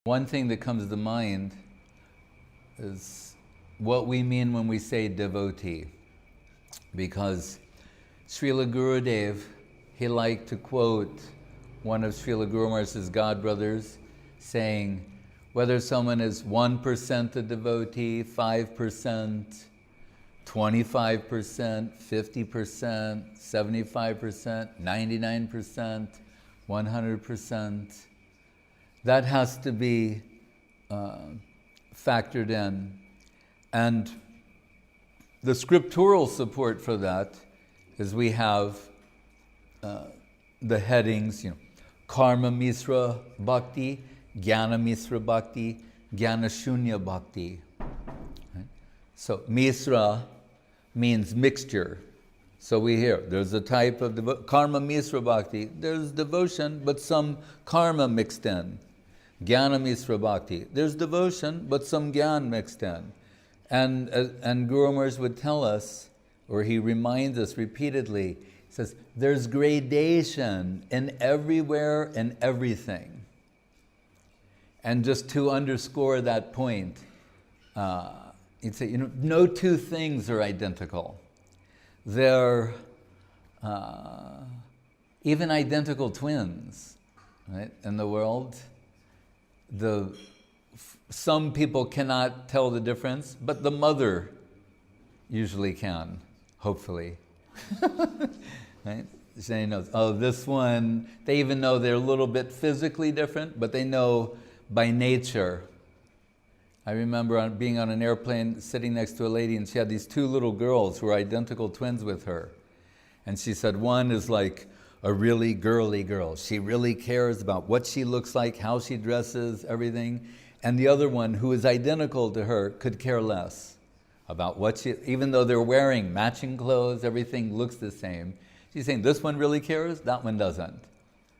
One thing that comes to mind is what we mean when we say devotee. Because Srila Gurudev, he liked to quote one of Srila Guru Maharaj's godbrothers saying, whether someone is 1% a devotee, 5%, 25%, 50%, 75%, 99%, 100%, that has to be factored in. And the scriptural support for that is we have the headings, Karma Misra Bhakti, Jnana Misra Bhakti, Jnana Shunya Bhakti. Right? So Misra means mixture. So we hear there's a type of Karma Misra Bhakti, there's devotion but some karma mixed in. Jnana Misra Bhakti, there's devotion but some jnana mixed in. And Guru Maharaj would tell us, or he reminds us repeatedly, he says, there's gradation in everywhere and everything. And just to underscore that point, he'd say, no two things are identical. They're even identical twins, right? In the world, some people cannot tell the difference, but the mother usually can, hopefully. Right? She knows, oh, this one, they even know they're a little bit physically different, but they know by nature. I remember being on an airplane, sitting next to a lady, and she had these two little girls who were identical twins with her. And she said, one is like a really girly girl. She really cares about what she looks like, how she dresses, everything. And the other one, who is identical to her, could care less about what she, even though they're wearing matching clothes, everything looks the same. She's saying, this one really cares, that one doesn't.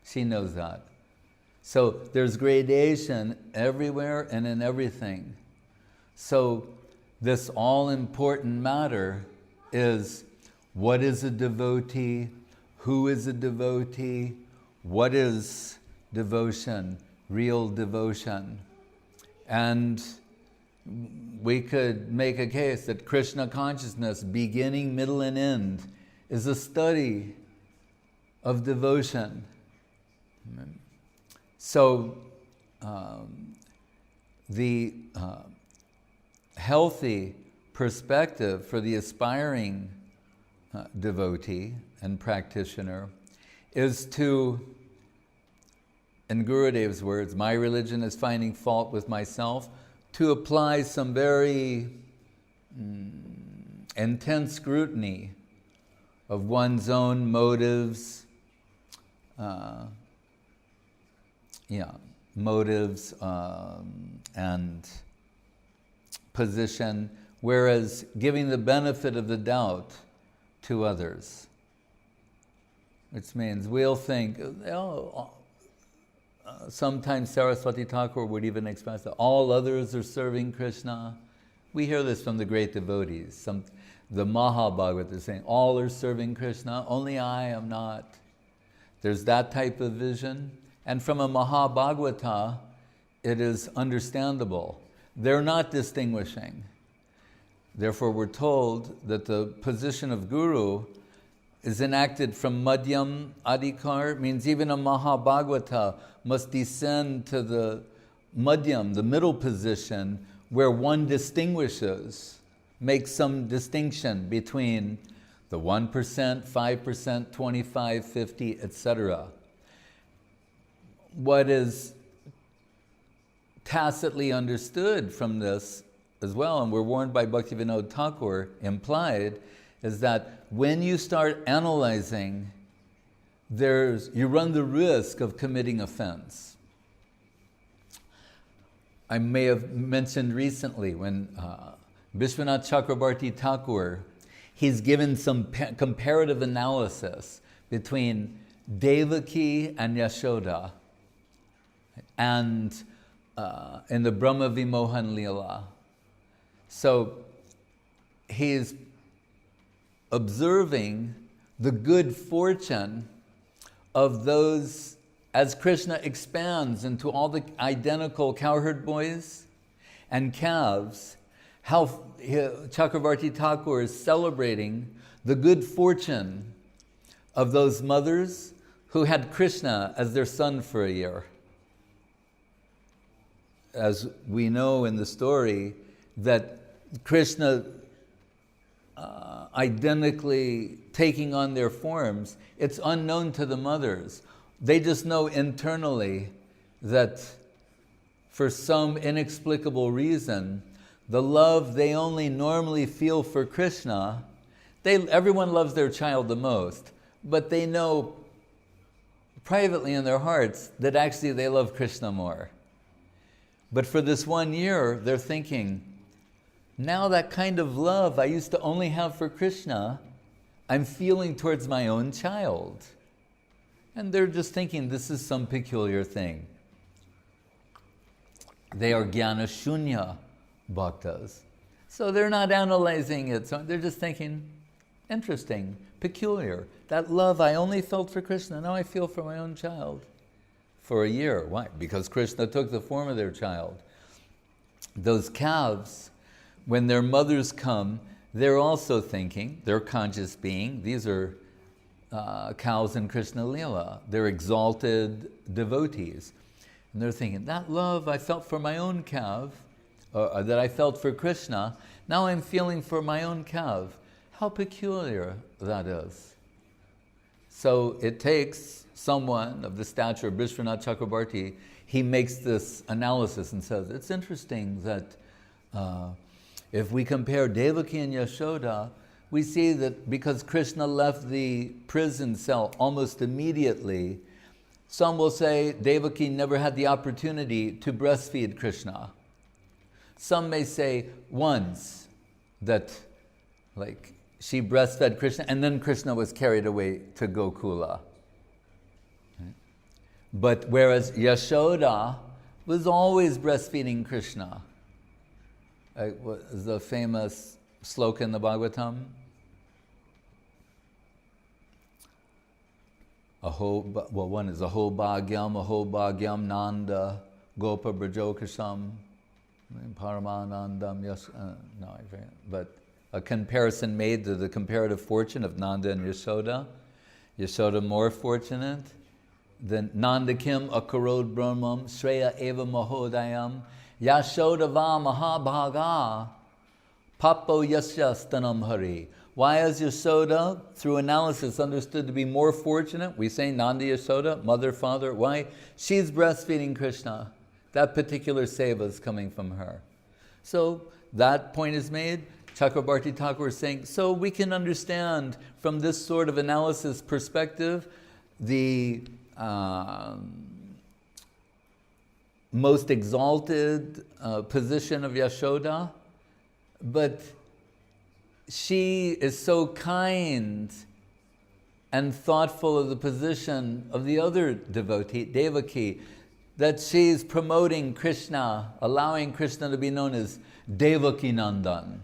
She knows that. So there's gradation everywhere and in everything. So this all-important matter is, what is a devotee? Who is a devotee? What is devotion, real devotion? And we could make a case that Krishna consciousness, beginning, middle, and end, is a study of devotion. So the healthy perspective for the aspiring devotee and practitioner is to, in Gurudev's words, my religion is finding fault with myself, to apply some very intense scrutiny of one's own motives, and position, whereas giving the benefit of the doubt to others. Which means we'll think, sometimes Saraswati Thakur would even express that all others are serving Krishna. We hear this from the great devotees. The Mahabhagavata is saying, all are serving Krishna, only I am not. There's that type of vision. And from a Mahabhagavata, it is understandable. They're not distinguishing. Therefore, we're told that the position of Guru is enacted from Madhyam Adhikar, means even a Mahabhagavata must descend to the Madhyam, the middle position, where one distinguishes, makes some distinction between the 1%, 5%, 25, 50, etc. What is tacitly understood from this as well, and we're warned by Bhaktivinoda Thakur, implied, is that when you start analyzing, you run the risk of committing offense. I may have mentioned recently when Vishwanath Chakrabarti Thakur, he's given some comparative analysis between Devaki and Yashoda, and in the Brahma Vimohan Leela. So he's observing the good fortune of those as Krishna expands into all the identical cowherd boys and calves, how Chakravarti Thakur is celebrating the good fortune of those mothers who had Krishna as their son for a year. As we know in the story, that Krishna identically taking on their forms, it's unknown to the mothers. They just know internally that for some inexplicable reason, the love they only normally feel for Krishna, everyone loves their child the most, but they know privately in their hearts that actually they love Krishna more. But for this 1 year, they're thinking, now that kind of love I used to only have for Krishna, I'm feeling towards my own child. And they're just thinking this is some peculiar thing. They are jnana shunya bhaktas. So they're not analyzing it. So they're just thinking, interesting, peculiar. That love I only felt for Krishna, now I feel for my own child. For a year. Why? Because Krishna took the form of their child. Those calves, when their mothers come, they're also thinking, they're conscious being, these are cows in Krishna Leela. They're exalted devotees. And they're thinking, that love I felt for my own calf, that I felt for Krishna, now I'm feeling for my own calf. How peculiar that is. So it takes someone of the stature of Vishwanath Chakrabarti, he makes this analysis and says, it's interesting that if we compare Devaki and Yashoda, we see that because Krishna left the prison cell almost immediately, some will say Devaki never had the opportunity to breastfeed Krishna. Some may say once that like she breastfed Krishna and then Krishna was carried away to Gokula. But whereas Yashoda was always breastfeeding Krishna. What is the famous sloka in the Bhagavatam? One is Aho Bhagyam Nanda Gopa Brajokasham Paramanandam I forget. But a comparison made to the comparative fortune of Nanda and Yashoda. Yashoda more fortunate than Nanda Kim Akarod Brahmam Shreya Eva Mahodayam Yashoda Va Mahabhaga Papo Yasya Stanam Hari. Why is Yashoda, through analysis, understood to be more fortunate? We say Nanda Yashoda, mother, father. Why? She's breastfeeding Krishna. That particular seva is coming from her. So that point is made. Chakrabarti Thakur is saying, so we can understand from this sort of analysis perspective the most exalted position of Yashoda, but she is so kind and thoughtful of the position of the other devotee, Devaki, that she's promoting Krishna, allowing Krishna to be known as Devaki Nandan.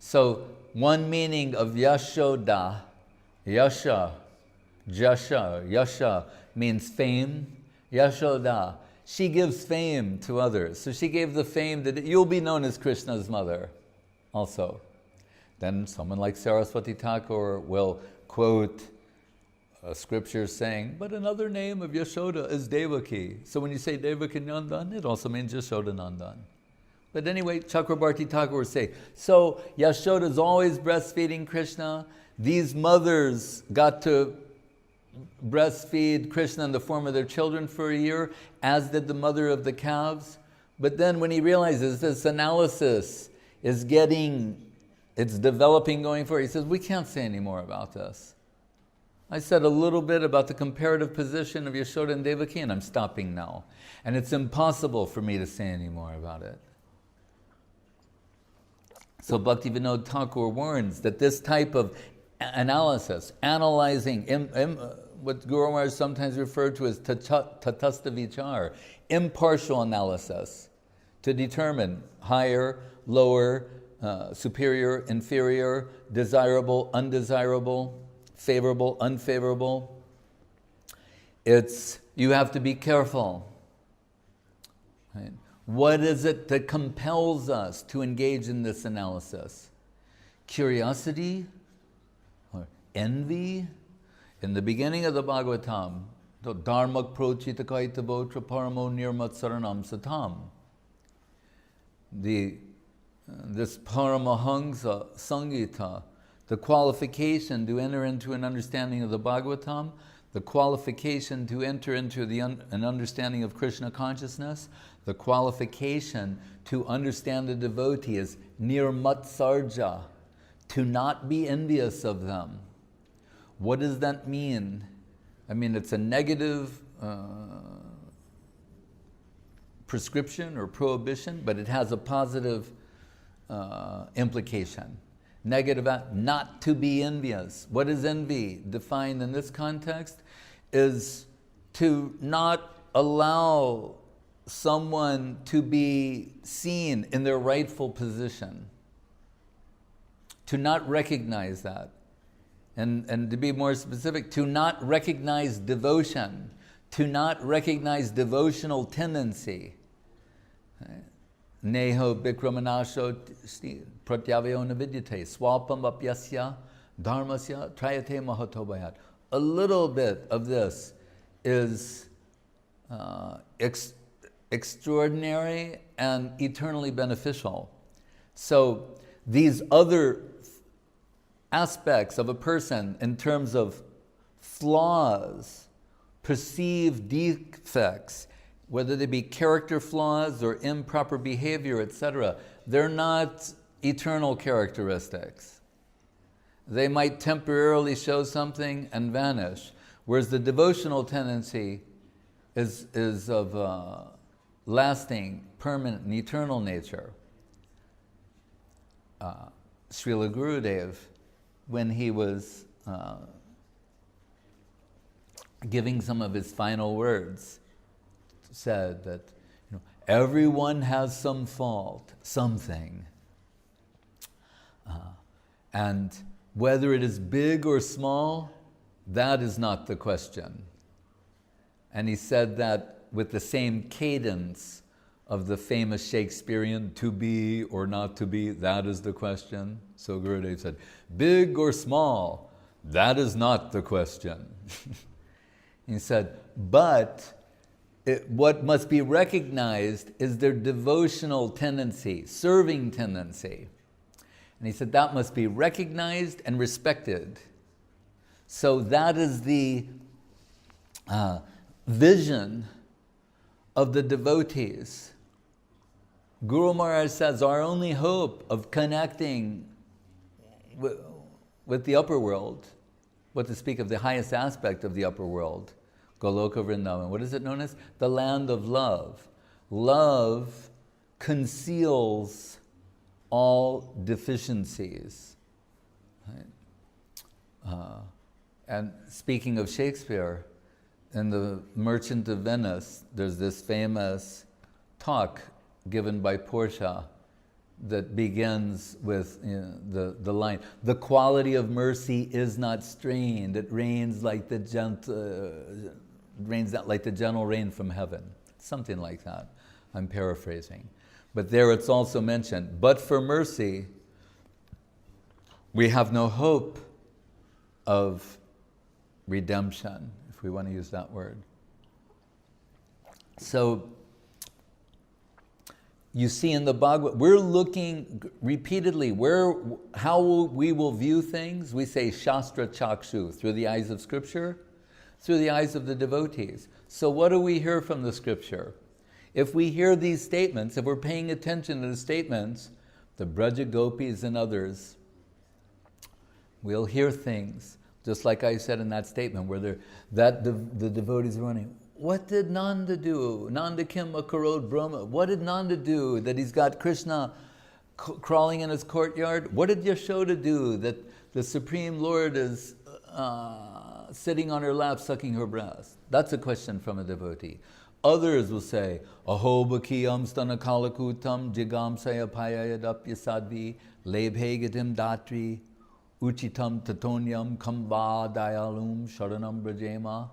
So one meaning of Yashoda, Yasha means fame. Yashoda, she gives fame to others. So she gave the fame that you'll be known as Krishna's mother also. Then someone like Saraswati Thakur will quote a scripture saying, but another name of Yashoda is Devaki. So when you say Devaki Nandan, it also means Yashoda Nandan. But anyway, Chakrabarti Thakur will say, so Yashoda is always breastfeeding Krishna. These mothers got to breastfeed Krishna in the form of their children for a year, as did the mother of the calves. But then when he realizes this analysis is it's developing going forward, he says, we can't say any more about this. I said a little bit about the comparative position of Yashoda and Devaki, and I'm stopping now. And it's impossible for me to say any more about it. So Bhaktivinoda Thakur warns that this type of analysis, analyzing, what Guru Maharaj sometimes referred to as tatastha vichar, impartial analysis, to determine higher, lower, superior, inferior, desirable, undesirable, favorable, unfavorable. It's, you have to be careful. Right? What is it that compels us to engage in this analysis? Curiosity or envy? In the beginning of the Bhagavatam, the Dharmak prochita kaitavotra paramo nirmat saranam satam. This Paramahangsa Sangita, the qualification to enter into an understanding of the Bhagavatam, the qualification to enter into an understanding of Krishna consciousness, the qualification to understand the devotee is nirmatsarja, to not be envious of them. What does that mean? I mean, it's a negative prescription or prohibition, but it has a positive implication. Negative, not to be envious. What is envy? Defined in this context is to not allow someone to be seen in their rightful position. To not recognize that. And to be more specific, to not recognize devotion, to not recognize devotional tendency. Neho bikramanasho pratyavayo navidyate swapam apyasya dharmasya trayate mahatobayat. A little bit of this is extraordinary and eternally beneficial. So these other aspects of a person in terms of flaws, perceived defects, whether they be character flaws or improper behavior, etc., they're not eternal characteristics. They might temporarily show something and vanish, whereas the devotional tendency is of lasting, permanent, and eternal nature. Srila Gurudev, when he was giving some of his final words, said that everyone has some fault, something. And whether it is big or small, that is not the question. And he said that with the same cadence of the famous Shakespearean, to be or not to be, that is the question. So Gurudev said, big or small, that is not the question. He said, but what must be recognized is their devotional tendency, serving tendency. And he said that must be recognized and respected. So that is the vision of the devotees. Guru Maharaj says our only hope of connecting with the upper world, what to speak of the highest aspect of the upper world, Goloka Vrindavan, what is it known as? The land of love. Love conceals all deficiencies. Right? And speaking of Shakespeare, in The Merchant of Venice, there's this famous talk given by Portia that begins with the line, the quality of mercy is not strained, it rains like the gentle rain from heaven. Something like that. I'm paraphrasing. But there it's also mentioned, but for mercy, we have no hope of redemption, if we want to use that word. So, you see in the Bhagavad, we're looking repeatedly, how we will view things. We say Shastra Chakshu, through the eyes of Scripture, through the eyes of the devotees. So what do we hear from the Scripture? If we hear these statements, if we're paying attention to the statements, the Braja Gopis and others, we'll hear things, just like I said in that statement, where the devotees are running. What did Nanda do? Nanda Kimma Karod Brahma. What did Nanda do that he's got Krishna crawling in his courtyard? What did Yashoda do that the Supreme Lord is sitting on her lap sucking her breast? That's a question from a devotee. Others will say, Aho bakiyam stana kalakutam jigam sayapayayadapya sadvi lebhegatim datri uchitam tatonyam kamba dayalum sharanam brajema.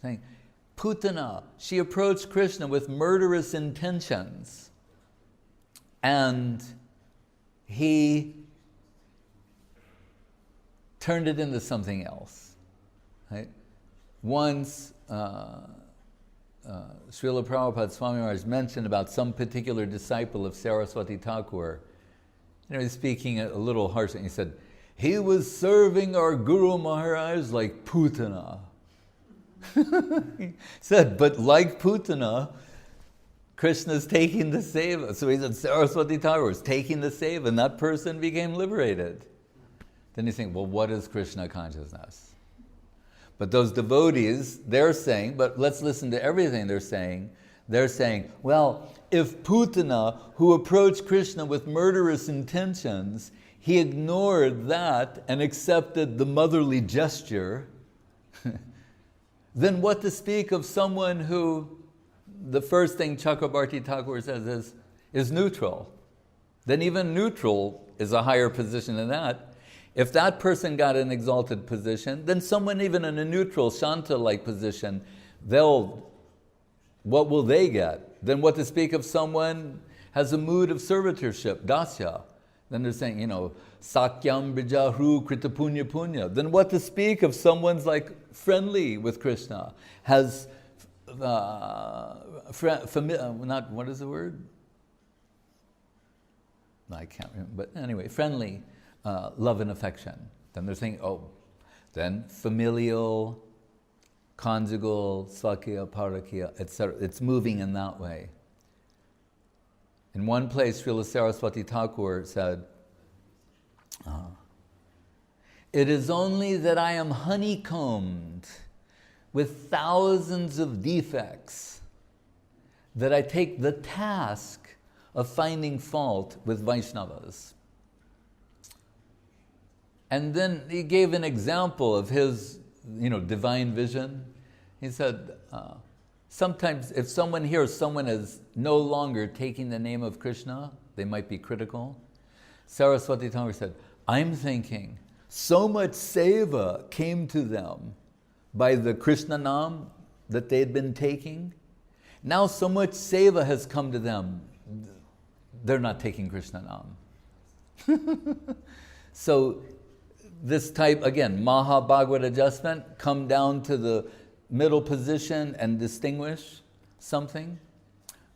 saying, Putana, she approached Krishna with murderous intentions. And he turned it into something else. Right? Once, Srila Prabhupada Swami Maharaj mentioned about some particular disciple of Saraswati Thakur. He's speaking a little harshly. He said, he was serving our Guru Maharaj like Putana. He said, but like Putana, Krishna's taking the seva. So he said, Saraswati Thakur is taking the seva, and that person became liberated. Then you think, well, what is Krishna consciousness? But those devotees, they're saying, but let's listen to everything they're saying. They're saying, well, if Putana, who approached Krishna with murderous intentions, he ignored that and accepted the motherly gesture, then what to speak of someone who, the first thing Chakrabarti Thakur says is neutral. Then even neutral is a higher position than that. If that person got an exalted position, then someone even in a neutral, Shanta-like position, what will they get? Then what to speak of someone has a mood of servitorship, dasya. Then they're saying, sakyam brijahu krita punya punya. Then what to speak of someone's like friendly with Krishna, has, what is the word? I can't remember, but anyway, friendly. Love and affection. Then they're saying, then familial, conjugal, svakya, parakya, etc. It's moving in that way. In one place, Srila Saraswati Thakur said, it is only that I am honeycombed with thousands of defects that I take the task of finding fault with Vaishnavas. And then he gave an example of his, divine vision. He said, sometimes if someone hears someone is no longer taking the name of Krishna, they might be critical. Saraswati Thakur said, I'm thinking, so much seva came to them by the Krishna Nam that they had been taking. Now so much seva has come to them, they're not taking Krishna Nam. So this type, again, Maha Bhagavad adjustment, come down to the middle position and distinguish something.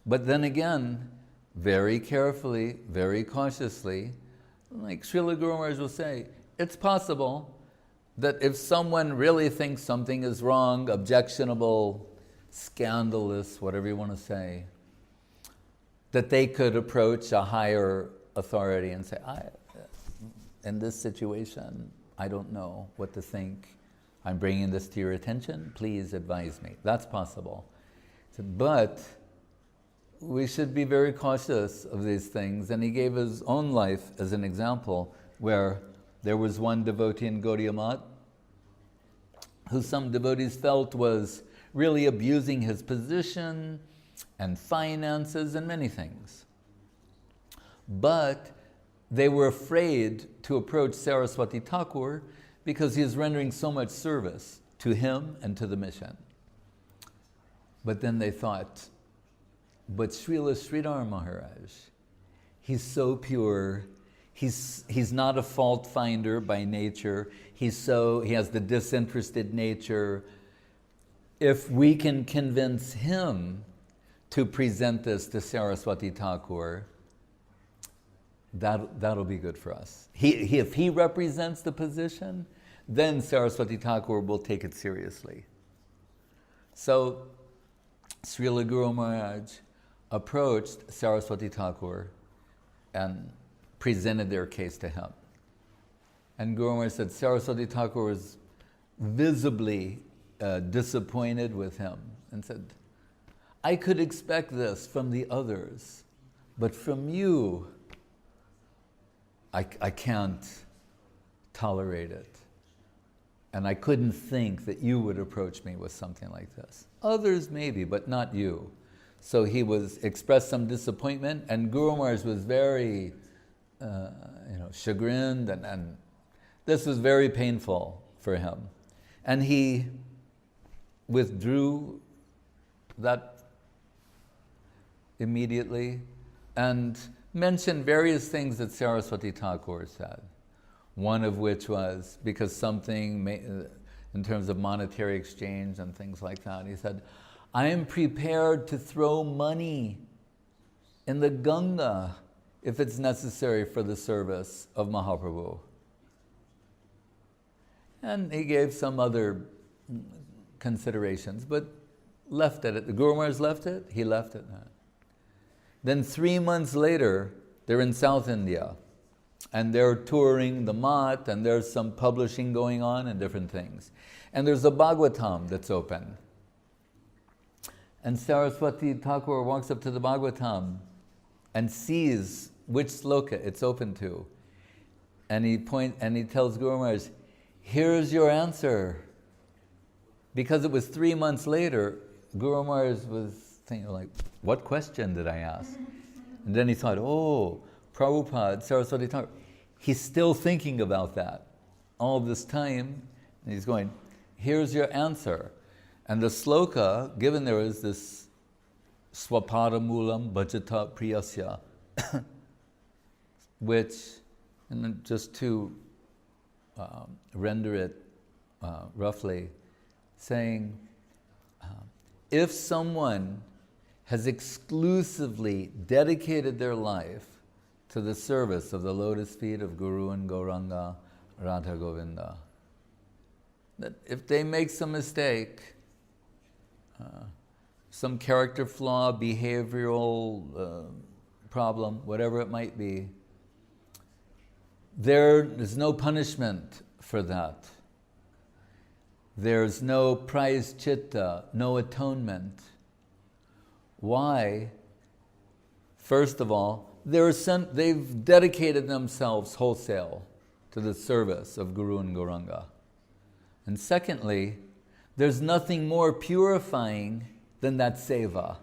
But then again, very carefully, very cautiously, like Srila Guru Maharaj will say, it's possible that if someone really thinks something is wrong, objectionable, scandalous, whatever you want to say, that they could approach a higher authority and say, in this situation, I don't know what to think. I'm bringing this to your attention. Please advise me. That's possible. But we should be very cautious of these things. And he gave his own life as an example where there was one devotee in Gaudiya Math who some devotees felt was really abusing his position and finances and many things. But they were afraid to approach Saraswati Thakur because he is rendering so much service to him and to the mission. But then they thought, but Srila Sridhar Maharaj, he's so pure, he's not a fault finder by nature, he has the disinterested nature. If we can convince him to present this to Saraswati Thakur, that'll be good for us. If he represents the position, then Saraswati Thakur will take it seriously. So Srila Guru Maharaj approached Saraswati Thakur and presented their case to him. And Guru Maharaj said Saraswati Thakur was visibly disappointed with him and said, I could expect this from the others, but from you, I can't tolerate it. And I couldn't think that you would approach me with something like this. Others maybe, but not you. So he expressed some disappointment, and Guru Maharaj was very chagrined, and this was very painful for him. And he withdrew that immediately and mentioned various things that Saraswati Thakur said. One of which was because something in terms of monetary exchange and things like that. He said, I am prepared to throw money in the Ganga if it's necessary for the service of Mahaprabhu. And he gave some other considerations, but left it. The Guru Maharaj left it, he left it. Then 3 months later, they're in South India, and they're touring the Mat, and there's some publishing going on and different things. And there's a Bhagavatam that's open. And Saraswati Thakur walks up to the Bhagavatam and sees which sloka it's open to. And he tells Guru Maharaj, here's your answer. Because it was 3 months later, Guru Maharaj was thinking like, what question did I ask? And then he thought, oh, Prabhupada, Saraswati Thakur, he's still thinking about that all this time. And he's going, here's your answer. And the sloka given there is this swapada moolam bhajata priyasya, which, and just to render it roughly, saying, if someone has exclusively dedicated their life to the service of the lotus feet of Guru and Gauranga, Radha Govinda, that if they make some mistake, some character flaw, behavioral problem, whatever it might be, there is no punishment for that. There's no prayaschitta, no atonement. Why? First of all, they've dedicated themselves wholesale to the service of Guru and Gauranga. And secondly, there's nothing more purifying than that seva.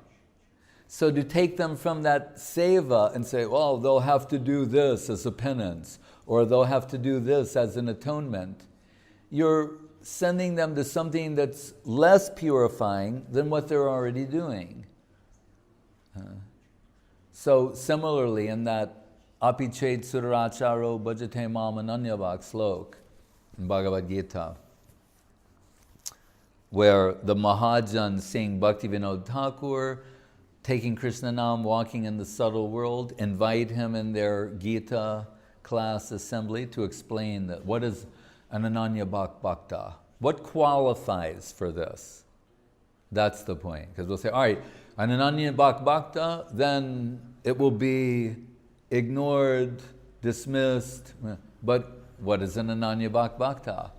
So to take them from that seva and say, well, they'll have to do this as a penance, or they'll have to do this as an atonement, you're sending them to something that's less purifying than what they're already doing. So similarly, in that apichet suracharo bhajate mam ananyavak slok in Bhagavad Gita, where the Mahajans sing Bhaktivinoda Thakur, taking Krishna Nam, walking in the subtle world, invite him in their Gita class assembly to explain that what is an Ananya Bhakta? What qualifies for this? That's the point. Because we'll say, all right, an Ananya Bhakta, then it will be ignored, dismissed. But what is an Ananya Bhakta?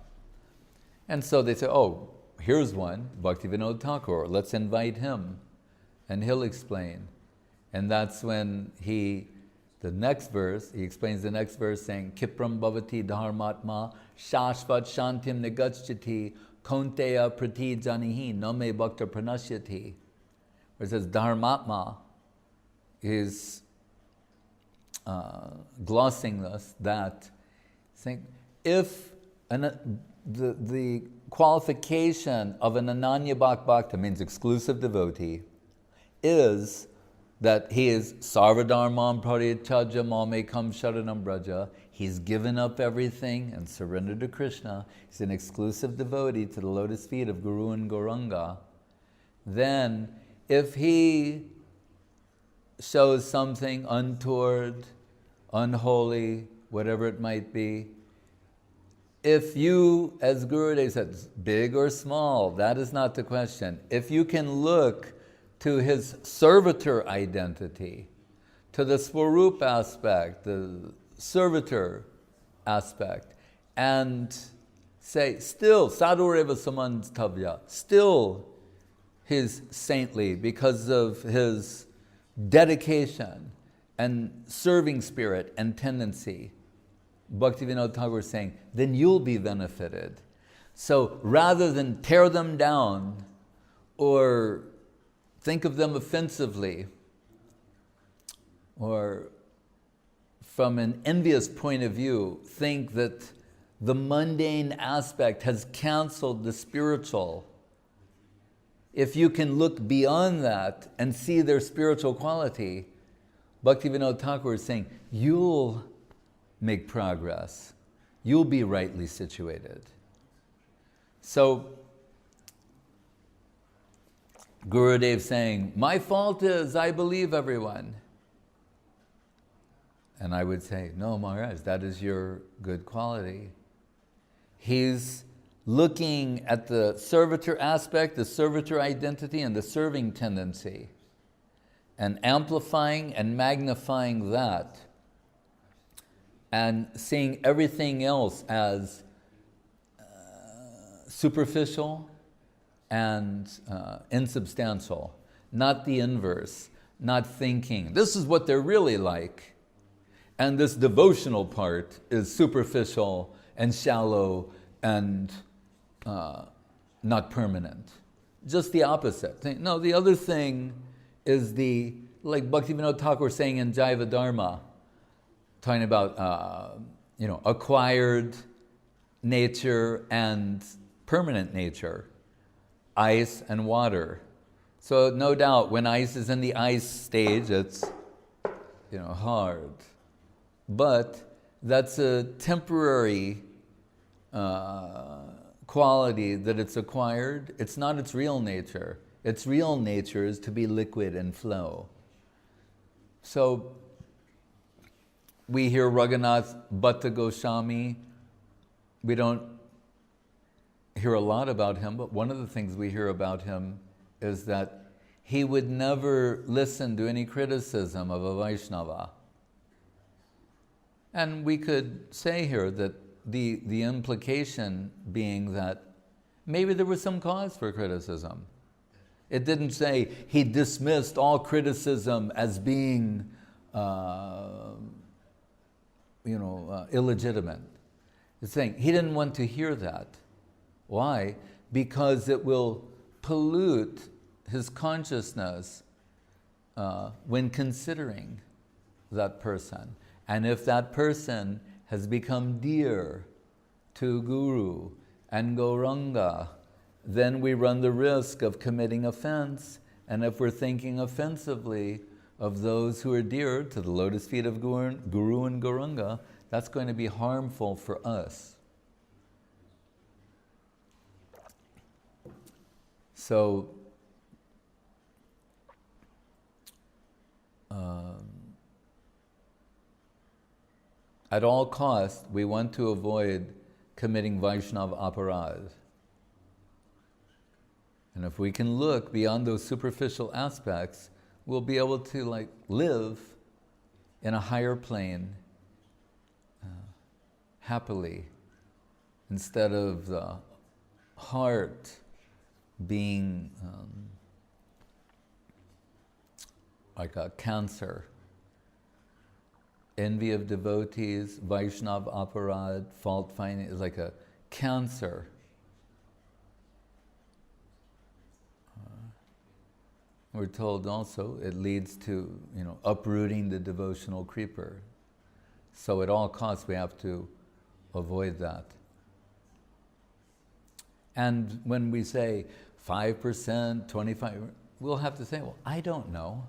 And so they say, oh, here's one, Bhaktivinoda Thakur, let's invite him. And he'll explain. And that's when he explains the next verse saying, Kipram bhavati dharmatma shashvat shantim negacchati konteya prati janihi name bhakta pranasyati. Where it says dharmatma is glossing this, that saying, if the qualification of an Ananya Bhakta means exclusive devotee, is that he is sarvadharmam parityajya mamekam sharanam braja. He's given up everything and surrendered to Krishna. He's an exclusive devotee to the lotus feet of Guru and Gauranga. Then, if he shows something untoward, unholy, whatever it might be, if you, as Gurudev said, big or small, that is not the question. If you can look to his servitor identity, to the Swarup aspect, the servitor aspect, and say, still, sadhureva samantavya, still he's saintly because of his dedication and serving spirit and tendency, Bhaktivinoda Thakur is saying, then you'll be benefited. So rather than tear them down or think of them offensively, or from an envious point of view, think that the mundane aspect has canceled the spiritual, if you can look beyond that and see their spiritual quality, Bhaktivinoda Thakur is saying, you'll make progress. You'll be rightly situated. So, Gurudev saying, my fault is I believe everyone. And I would say, no, Maharaj, that is your good quality. He's looking at the servitor aspect, the servitor identity, and the serving tendency, and amplifying and magnifying that, and seeing everything else as superficial and insubstantial, not the inverse, not thinking, this is what they're really like, and this devotional part is superficial and shallow and not permanent. Just the opposite. No, the other thing is like Bhaktivinoda Thakur saying in Jaiva Dharma, talking about acquired nature and permanent nature, ice and water. So no doubt when ice is in the ice stage, it's hard. But that's a temporary quality that it's acquired. It's not its real nature. Its real nature is to be liquid and flow. So we hear Raghunath Bhatta Goswami. We don't hear a lot about him, but one of the things we hear about him is that he would never listen to any criticism of a Vaishnava. And we could say here that the implication being that maybe there was some cause for criticism. It didn't say he dismissed all criticism as being illegitimate. It's saying he didn't want to hear that. Why? Because it will pollute his consciousness when considering that person. And if that person has become dear to Guru and Gauranga, then we run the risk of committing offense. And if we're thinking offensively of those who are dear to the lotus feet of Guru and Gauranga, that's going to be harmful for us. So, at all costs, we want to avoid committing Vaishnava aparadh. And if we can look beyond those superficial aspects, we'll be able to live in a higher plane happily, instead of the heart being like a cancer. Envy of devotees, Vaishnava aparadh, fault finding is like a cancer. We're told also it leads to uprooting the devotional creeper. So at all costs we have to avoid that. And when we say 5%, 25%, we'll have to say, well, I don't know.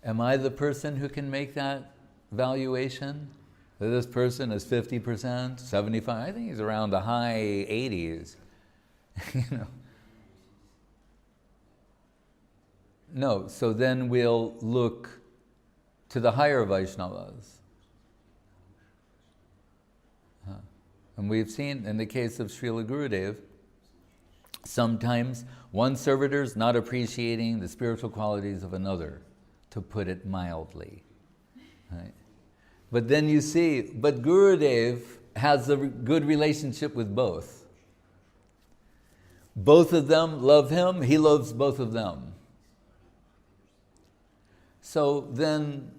Am I the person who can make that valuation? That this person is 50%, 75%? I think he's around the high 80s. No, so then we'll look to the higher Vaishnavas. And we've seen in the case of Srila Gurudev, sometimes one servitor is not appreciating the spiritual qualities of another, to put it mildly. Right? But then you see, but Gurudev has a good relationship with both. Both of them love him, he loves both of them. So then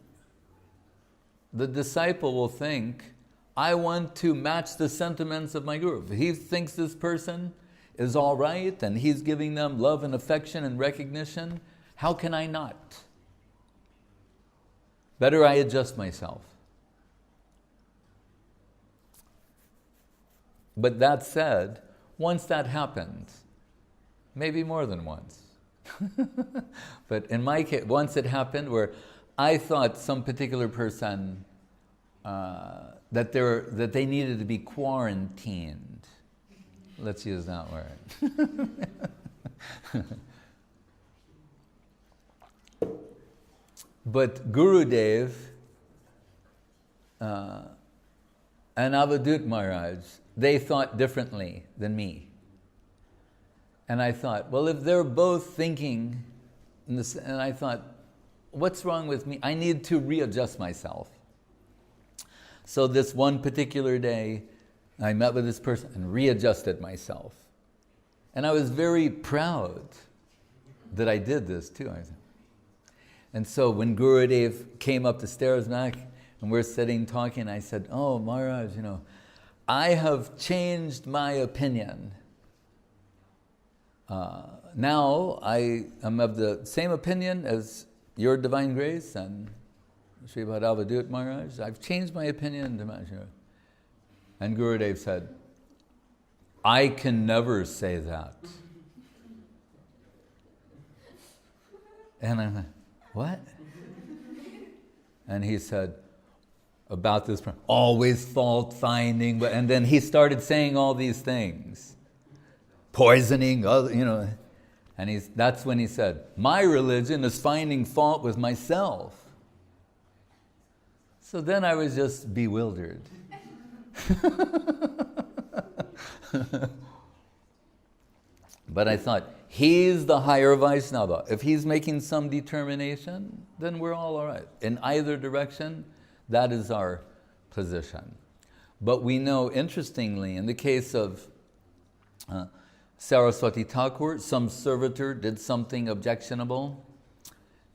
the disciple will think, I want to match the sentiments of my Guru. If he thinks this person is all right and he's giving them love and affection and recognition, how can I not? Better I adjust myself. But that said, once that happens, maybe more than once. But in my case, once it happened where I thought some particular person, that they needed to be quarantined. Let's use that word. But Gurudev and Avadut Maharaj, they thought differently than me. And I thought, well, if they're both thinking, and I thought, what's wrong with me? I need to readjust myself. So this one particular day, I met with this person and readjusted myself. And I was very proud that I did this too. And so when Gurudev came up the stairs back and we're sitting talking, I said, oh, Maharaj, I have changed my opinion. Now I am of the same opinion as Your Divine Grace and Sripad Avadut Maharaj. I've changed my opinion. And Gurudev said, I can never say that. And I'm like, what? And he said, about this, always fault finding, and then he started saying all these things. Poisoning, and that's when he said, my religion is finding fault with myself. So then I was just bewildered. But I thought, he's the higher Vaishnava. If he's making some determination, then we're all right. In either direction, that is our position. But we know, interestingly, in the case of Saraswati Thakur, some servitor did something objectionable,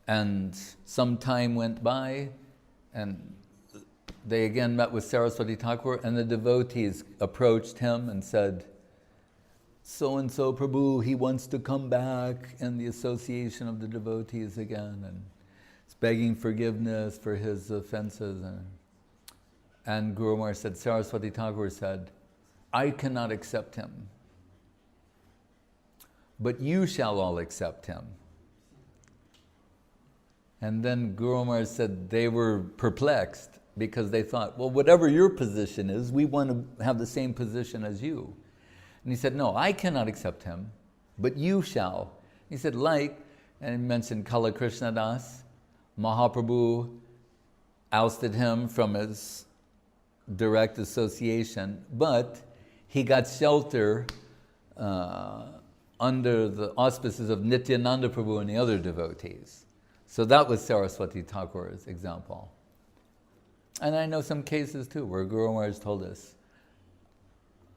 and some time went by, and they again met with Saraswati Thakur, and the devotees approached him and said, so-and-so Prabhu, he wants to come back in the association of the devotees again, and is begging forgiveness for his offenses. And Guru Maharaj said, Saraswati Thakur said, I cannot accept him, but you shall all accept him. And then Guru Maharaj said they were perplexed because they thought, well, whatever your position is, we want to have the same position as you. And he said, no, I cannot accept him, but you shall. He said, and he mentioned Kala Krishna Das, Mahaprabhu ousted him from his direct association, but he got shelter under the auspices of Nityananda Prabhu and the other devotees. So that was Saraswati Thakur's example. And I know some cases too where Guru Maharaj told us,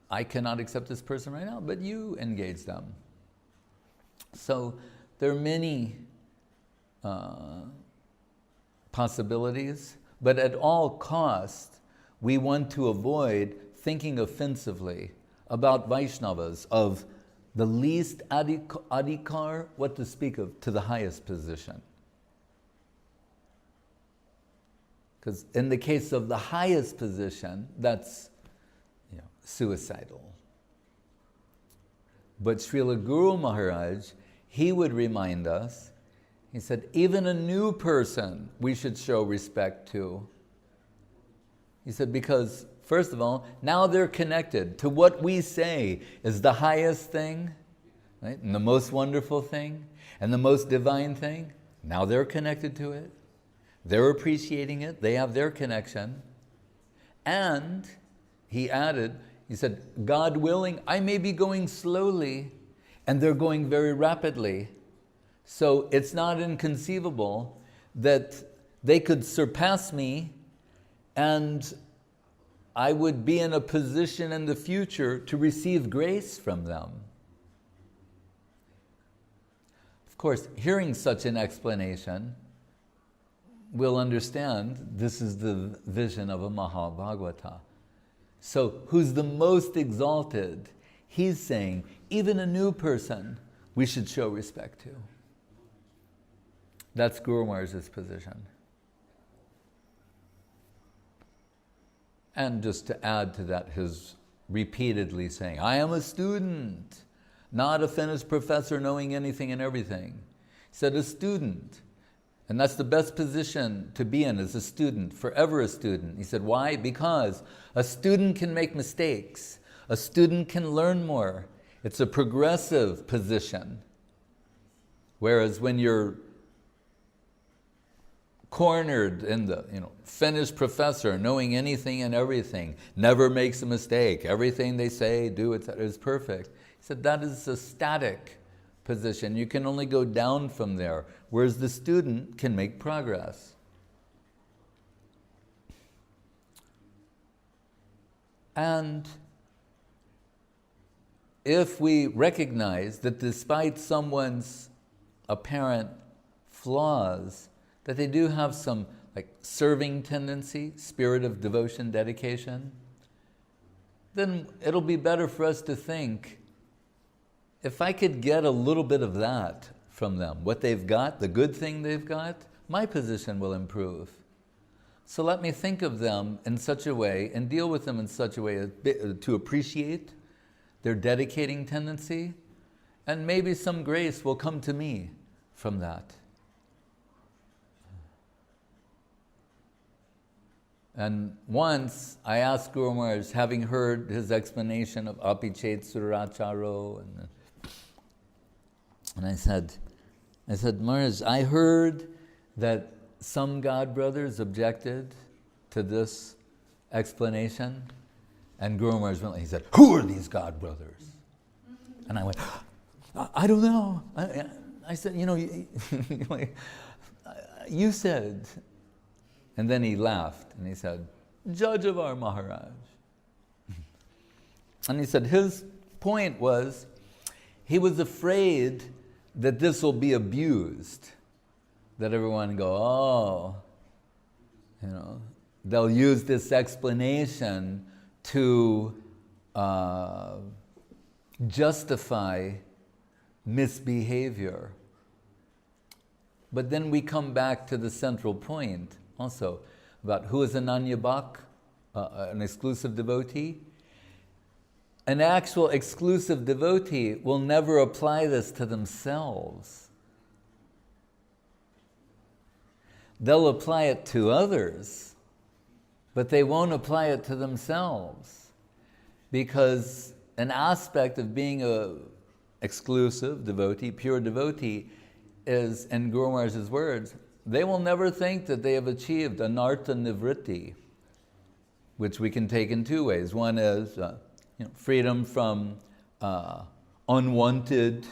I cannot accept this person right now, but you engage them. So there are many possibilities, but at all costs, we want to avoid thinking offensively about Vaishnavas of the least adhikar, what to speak of, to the highest position. Because in the case of the highest position, that's suicidal. But Srila Guru Maharaj, he would remind us, he said, even a new person we should show respect to. He said, because first of all, now they're connected to what we say is the highest thing, right? And the most wonderful thing, and the most divine thing. Now they're connected to it. They're appreciating it. They have their connection. And he added, he said, God willing, I may be going slowly, and they're going very rapidly. So it's not inconceivable that they could surpass me, and I would be in a position in the future to receive grace from them. Of course, hearing such an explanation, we'll understand this is the vision of a Mahabhagavata. So, who's the most exalted? He's saying, even a new person, we should show respect to. That's Guru Maharaj's position. And just to add to that, his repeatedly saying, I am a student. not a finished professor knowing anything and everything. He said a student. And that's the best position to be in as a student, forever a student. He said, why? Because a student can make mistakes. A student can learn more. It's a progressive position. Whereas when you're cornered in the finished professor, knowing anything and everything, never makes a mistake, everything they say, do, etc., is perfect. He said that is a static position. You can only go down from there, whereas the student can make progress. And if we recognize that despite someone's apparent flaws, that they do have some serving tendency, spirit of devotion, dedication, then it'll be better for us to think, if I could get a little bit of that from them, what they've got, the good thing they've got, my position will improve. So let me think of them in such a way and deal with them in such a way to appreciate their dedicating tendency, and maybe some grace will come to me from that. And once I asked Guru Maharaj, having heard his explanation of Apichet Suracharo, and I said, Maharaj, I heard that some God brothers objected to this explanation. And Guru Maharaj went, he said, who are these God brothers? And I went, I don't know. I said, you said. And then he laughed and he said, Judge of our Maharaj. And he said his point was, he was afraid that this will be abused. That everyone go, they'll use this explanation to justify misbehavior. But then we come back to the central point also about who is an Anyabhak, an exclusive devotee. An actual exclusive devotee will never apply this to themselves. They'll apply it to others, but they won't apply it to themselves. Because an aspect of being an exclusive devotee, pure devotee, is, in Guru Maharaj's words, they will never think that they have achieved anartha nivritti, which we can take in two ways. One is freedom from unwanted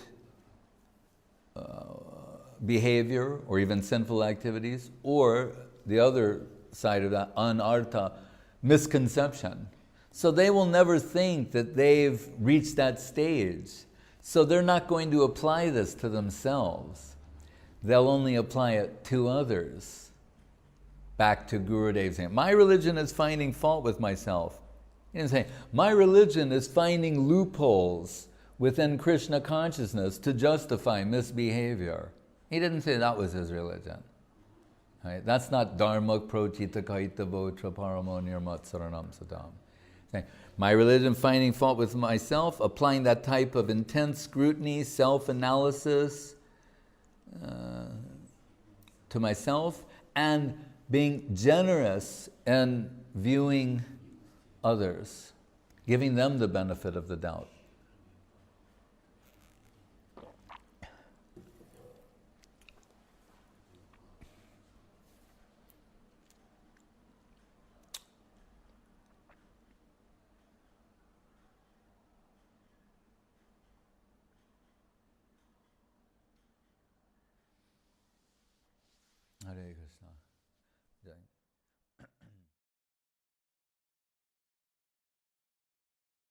behavior or even sinful activities, or the other side of that, anartha, misconception. So they will never think that they've reached that stage. So they're not going to apply this to themselves. They'll only apply it to others. Back to Gurudev saying, my religion is finding fault with myself. He didn't say, my religion is finding loopholes within Krishna consciousness to justify misbehavior. He didn't say that was his religion. Right? That's not dharma prochita kaitavo traparamo nirmatsaranam sadam. Saying, my religion finding fault with myself, applying that type of intense scrutiny, self-analysis to myself, and being generous in viewing others, giving them the benefit of the doubt. Hare Krishna. Jai.